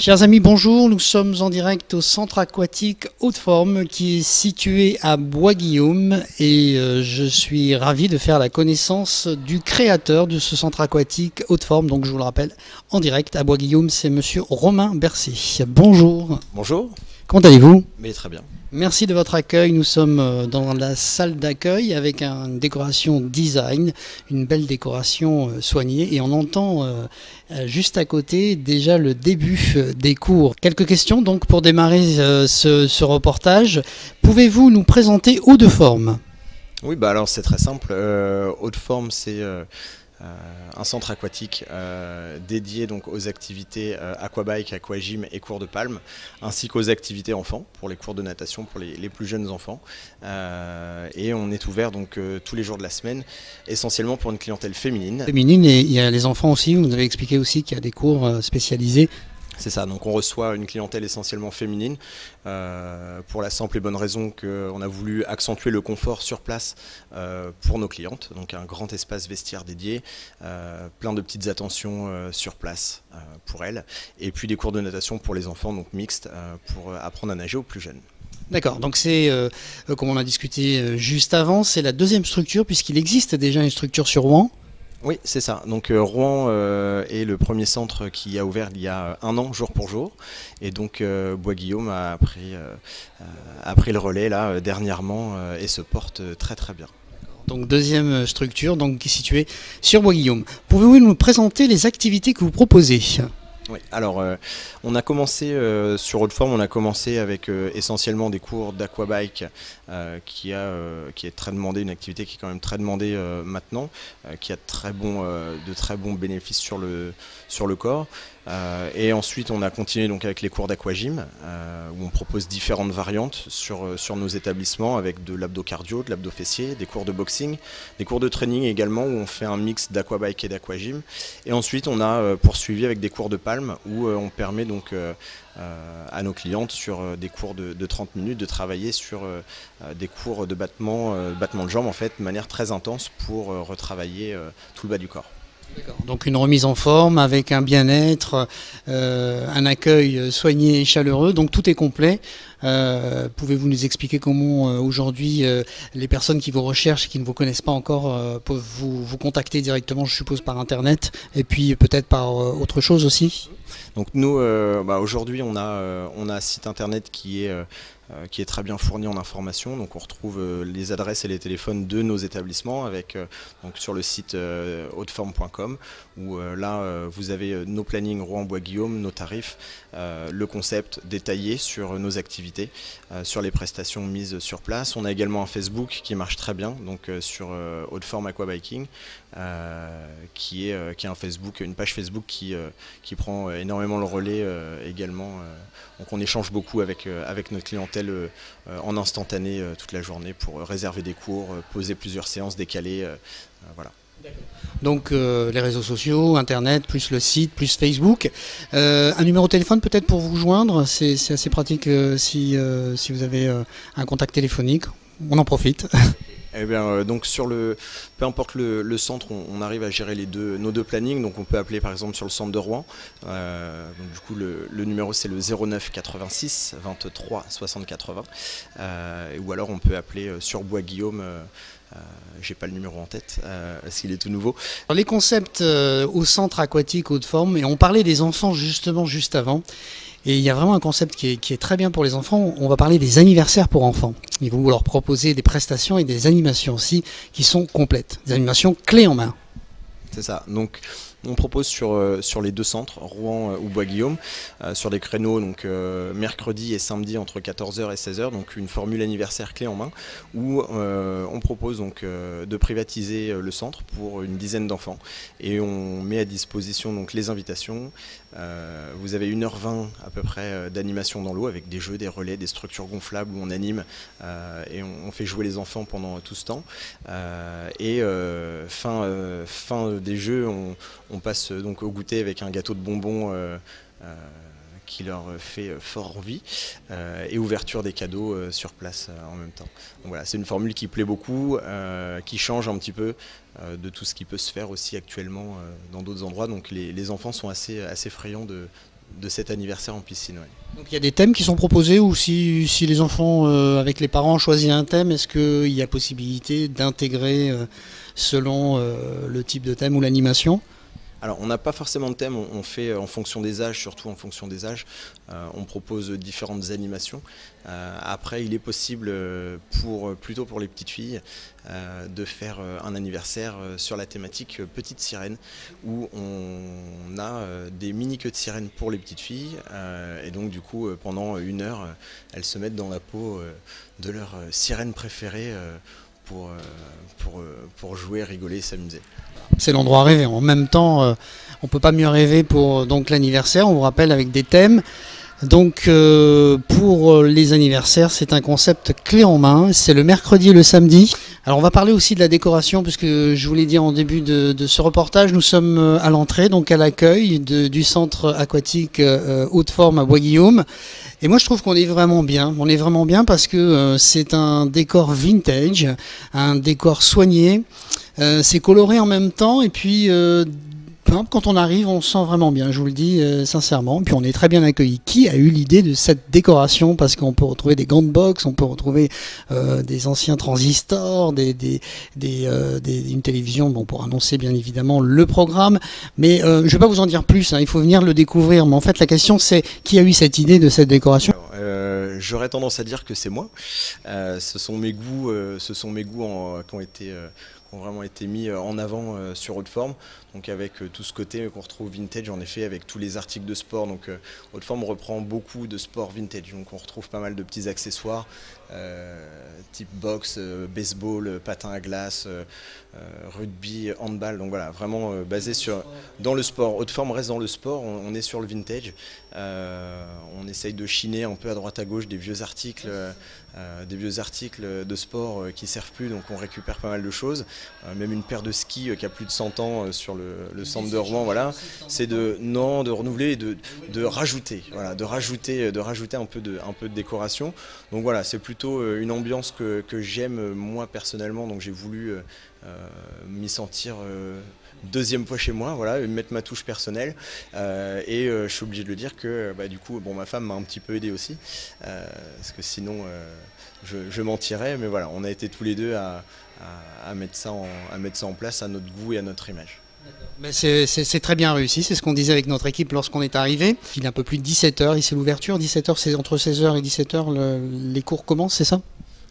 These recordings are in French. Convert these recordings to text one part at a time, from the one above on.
Chers amis, bonjour. Nous sommes en direct au centre aquatique Haute-Forme qui est situé à Bois-Guillaume et je suis ravi de faire la connaissance du créateur de ce centre aquatique Haute-Forme. Donc je vous le rappelle, en direct à Bois-Guillaume, c'est monsieur Romain Bercy. Bonjour. Bonjour. Comment allez-vous? Mais très bien. Merci de votre accueil. Nous sommes dans la salle d'accueil avec une décoration design, une belle décoration soignée et on entend juste à côté déjà le début des cours. Quelques questions donc pour démarrer ce reportage. Pouvez-vous nous présenter Haute-Forme? Oui, bah alors c'est très simple. Haute-Forme, c'est un centre aquatique dédié donc aux activités aquabike, aquagym et cours de palme, ainsi qu'aux activités enfants, pour les cours de natation pour les plus jeunes enfants. Et on est ouvert donc tous les jours de la semaine, essentiellement pour une clientèle féminine. Féminine, et il y a les enfants aussi, vous nous avez expliqué aussi qu'il y a des cours spécialisés. C'est ça, donc on reçoit une clientèle essentiellement féminine pour la simple et bonne raison qu'on a voulu accentuer le confort sur place pour nos clientes. Donc un grand espace vestiaire dédié, plein de petites attentions sur place pour elles. Et puis des cours de natation pour les enfants, donc mixtes, pour apprendre à nager aux plus jeunes. D'accord, donc c'est, comme on a discuté juste avant, c'est la deuxième structure puisqu'il existe déjà une structure sur Rouen. Oui, c'est ça. Donc Rouen est le premier centre qui a ouvert il y a un an, jour pour jour. Et donc Bois-Guillaume a pris le relais là dernièrement et se porte très très bien. Donc deuxième structure donc, qui est située sur Bois-Guillaume. Pouvez-vous nous présenter les activités que vous proposez ? Oui, alors on a commencé sur Haute-Forme, on a commencé avec essentiellement des cours d'aquabike qui est très demandé, une activité qui est quand même très demandée maintenant, qui a de très bons bénéfices sur le corps. Et ensuite on a continué donc avec les cours d'aquagym où on propose différentes variantes sur nos établissements avec de l'abdo-cardio, de l'abdo-fessier, des cours de boxing, des cours de training également où on fait un mix d'aquabike et d'aquagym. Et ensuite on a poursuivi avec des cours de palme où on permet donc à nos clientes sur des cours de 30 minutes de travailler sur des cours de battement de jambes en fait de manière très intense pour retravailler tout le bas du corps. Donc une remise en forme avec un bien-être, un accueil soigné et chaleureux, donc tout est complet. Pouvez-vous nous expliquer comment aujourd'hui les personnes qui vous recherchent et qui ne vous connaissent pas encore peuvent vous contacter directement, je suppose par internet, et puis peut-être par autre chose aussi? Donc nous, aujourd'hui on a un site internet qui est très bien fourni en informations. Donc on retrouve les adresses et les téléphones de nos établissements avec donc sur le site hauteforme.com où là vous avez nos plannings Rouen-Bois-Guillaume, nos tarifs, le concept détaillé sur nos activités, sur les prestations mises sur place. On a également un Facebook qui marche très bien, donc sur Haute-Forme Aquabiking, qui est un Facebook, une page Facebook qui prend énormément le relais également. Donc on échange beaucoup avec notre clientèle en instantané toute la journée pour réserver des cours, poser plusieurs séances décalées, voilà. Donc les réseaux sociaux, internet, plus le site, plus Facebook. Un numéro de téléphone peut-être pour vous joindre, c'est assez pratique si vous avez un contact téléphonique, on en profite. Eh bien, donc peu importe le centre, on arrive à gérer nos deux plannings. Donc on peut appeler par exemple sur le centre de Rouen. Donc, du coup le numéro c'est le 09 86 23 60 80. Ou alors on peut appeler sur Bois-Guillaume. J'ai pas le numéro en tête parce qu'il est tout nouveau. Alors, les concepts au centre aquatique Haute-Forme, et on parlait des enfants justement juste avant. Et il y a vraiment un concept qui est très bien pour les enfants. On va parler des anniversaires pour enfants. Et vous leur proposez des prestations et des animations aussi qui sont complètes. Des animations clés en main. C'est ça. Donc on propose sur les deux centres, Rouen ou Bois-Guillaume, sur des créneaux donc mercredi et samedi entre 14h et 16h, donc une formule anniversaire clé en main, où on propose donc de privatiser le centre pour une dizaine d'enfants et on met à disposition donc les invitations. Vous avez 1h20 à peu près d'animation dans l'eau avec des jeux, des relais, des structures gonflables où on anime et on fait jouer les enfants pendant tout ce temps. Fin des jeux, on passe donc au goûter avec un gâteau de bonbons qui leur fait fort envie et ouverture des cadeaux sur place en même temps. Donc voilà, c'est une formule qui plaît beaucoup, qui change un petit peu de tout ce qui peut se faire aussi actuellement dans d'autres endroits. Donc les enfants sont assez friands de cet anniversaire en piscine. Ouais. Donc il y a des thèmes qui sont proposés ou si les enfants avec les parents choisissent un thème, est-ce qu'il y a possibilité d'intégrer selon le type de thème ou l'animation? Alors on n'a pas forcément de thème, on fait en fonction des âges, surtout en fonction des âges, on propose différentes animations. Après il est possible plutôt pour les petites filles de faire un anniversaire sur la thématique Petite Sirène où on a des mini queues de sirène pour les petites filles et donc du coup pendant 1 heure elles se mettent dans la peau de leur sirène préférée pour jouer, rigoler, s'amuser. C'est l'endroit rêvé. En même temps, on ne peut pas mieux rêver pour donc l'anniversaire. On vous rappelle avec des thèmes. Donc pour les anniversaires, c'est un concept clé en main. C'est le mercredi et le samedi. Alors on va parler aussi de la décoration puisque je vous l'ai dit en début de ce reportage, nous sommes à l'entrée, donc à l'accueil du centre aquatique Haute-Forme à Bois-Guillaume. Et moi je trouve qu'on est vraiment bien. On est vraiment bien parce que c'est un décor vintage, un décor soigné. C'est coloré en même temps et puis quand on arrive on se sent vraiment bien, je vous le dis sincèrement, puis on est très bien accueillis. Qui a eu l'idée de cette décoration? Parce qu'on peut retrouver des grandes box, on peut retrouver des anciens transistors, une télévision pour annoncer bien évidemment le programme, mais je ne vais pas vous en dire plus, il faut venir le découvrir, mais en fait la question c'est qui a eu cette idée de cette décoration? J'aurais tendance à dire que c'est moi. Ce sont mes goûts qui ont vraiment été mis en avant sur Haute-Forme, donc avec tout ce côté qu'on retrouve vintage en effet avec tous les articles de sport. Donc Haute-Forme reprend beaucoup de sport vintage, donc on retrouve pas mal de petits accessoires type boxe, baseball, patin à glace, rugby, handball, donc voilà, vraiment basé dans le sport. Haute-Forme reste dans le sport, on est sur le vintage, on essaye de chiner un peu à droite à gauche des vieux articles de sport qui ne servent plus, donc on récupère pas mal de choses, même une paire de skis qui a plus de 100 ans sur le centre de Rouen, voilà, c'est de renouveler et de rajouter, voilà, de rajouter un peu de décoration. Donc voilà, c'est plutôt une ambiance que j'aime moi personnellement, donc j'ai voulu m'y sentir deuxième fois chez moi, voilà, mettre ma touche personnelle et je suis obligé de le dire que du coup ma femme m'a un petit peu aidé aussi parce que sinon je mentirais, mais voilà, on a été tous les deux à mettre ça en place à notre goût et à notre image. C'est très bien réussi, c'est ce qu'on disait avec notre équipe lorsqu'on est arrivé. Il est un peu plus de 17h, ici l'ouverture, 17h c'est entre 16h et 17h les cours commencent, c'est ça?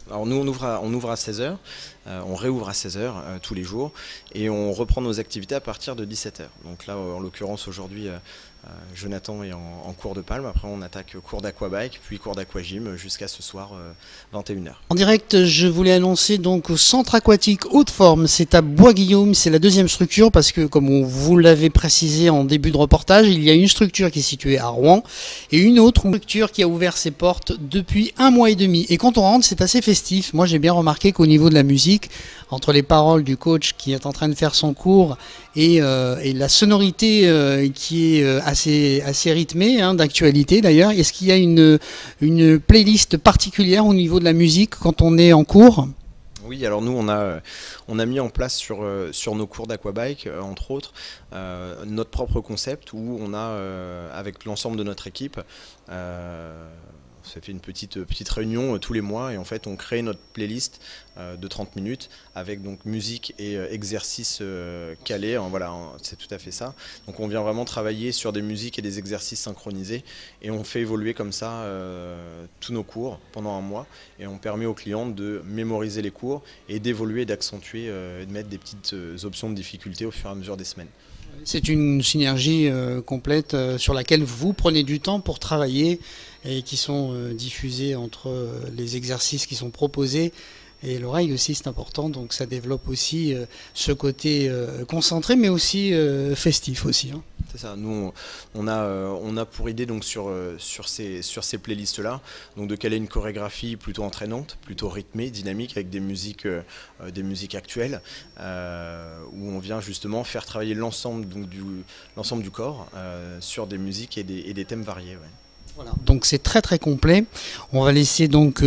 Alors nous on ouvre à 16h, on réouvre à 16h tous les jours et on reprend nos activités à partir de 17h. Donc là en l'occurrence aujourd'hui Jonathan est en cours de palme, après on attaque cours d'aquabike, puis cours d'aquagym jusqu'à ce soir 21h. En direct, je voulais annoncer donc au centre aquatique Haute-Forme, c'est à Bois-Guillaume, c'est la deuxième structure parce que comme vous l'avez précisé en début de reportage, il y a une structure qui est située à Rouen et une autre structure qui a ouvert ses portes depuis 1 mois et demi. Et quand on rentre, c'est assez festif. Moi j'ai bien remarqué qu'au niveau de la musique, entre les paroles du coach qui est en train de faire son cours et la sonorité qui est assez rythmée, d'actualité d'ailleurs. Est-ce qu'il y a une playlist particulière au niveau de la musique quand on est en cours? Oui, alors nous on a mis en place sur nos cours d'aquabike, entre autres, notre propre concept où on a, avec l'ensemble de notre équipe, ça fait une petite réunion tous les mois et en fait on crée notre playlist de 30 minutes avec donc musique et exercices calés, voilà, c'est tout à fait ça. Donc on vient vraiment travailler sur des musiques et des exercices synchronisés et on fait évoluer comme ça tous nos cours pendant 1 mois et on permet aux clients de mémoriser les cours et d'évoluer, d'accentuer et de mettre des petites options de difficulté au fur et à mesure des semaines. C'est une synergie complète sur laquelle vous prenez du temps pour travailler et qui sont diffusés entre les exercices qui sont proposés et l'oreille aussi, c'est important, donc ça développe aussi ce côté concentré mais aussi festif aussi. C'est ça, nous on a pour idée donc sur ces playlists là donc de caler une chorégraphie plutôt entraînante, plutôt rythmée, dynamique avec des musiques actuelles où on vient justement faire travailler l'ensemble du corps sur des musiques et des thèmes variés. Ouais. Voilà, donc c'est très très complet. On va laisser donc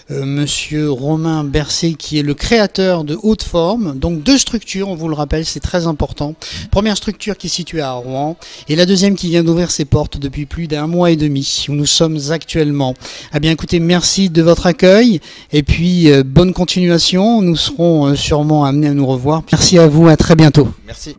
monsieur Romain Bercé qui est le créateur de Haute Forme. Donc 2 structures, on vous le rappelle, c'est très important. Première structure qui est située à Rouen et la deuxième qui vient d'ouvrir ses portes depuis plus d'1 mois et demi où nous sommes actuellement. Eh bien écoutez, merci de votre accueil et puis bonne continuation. Nous serons sûrement amenés à nous revoir. Merci à vous, à très bientôt. Merci.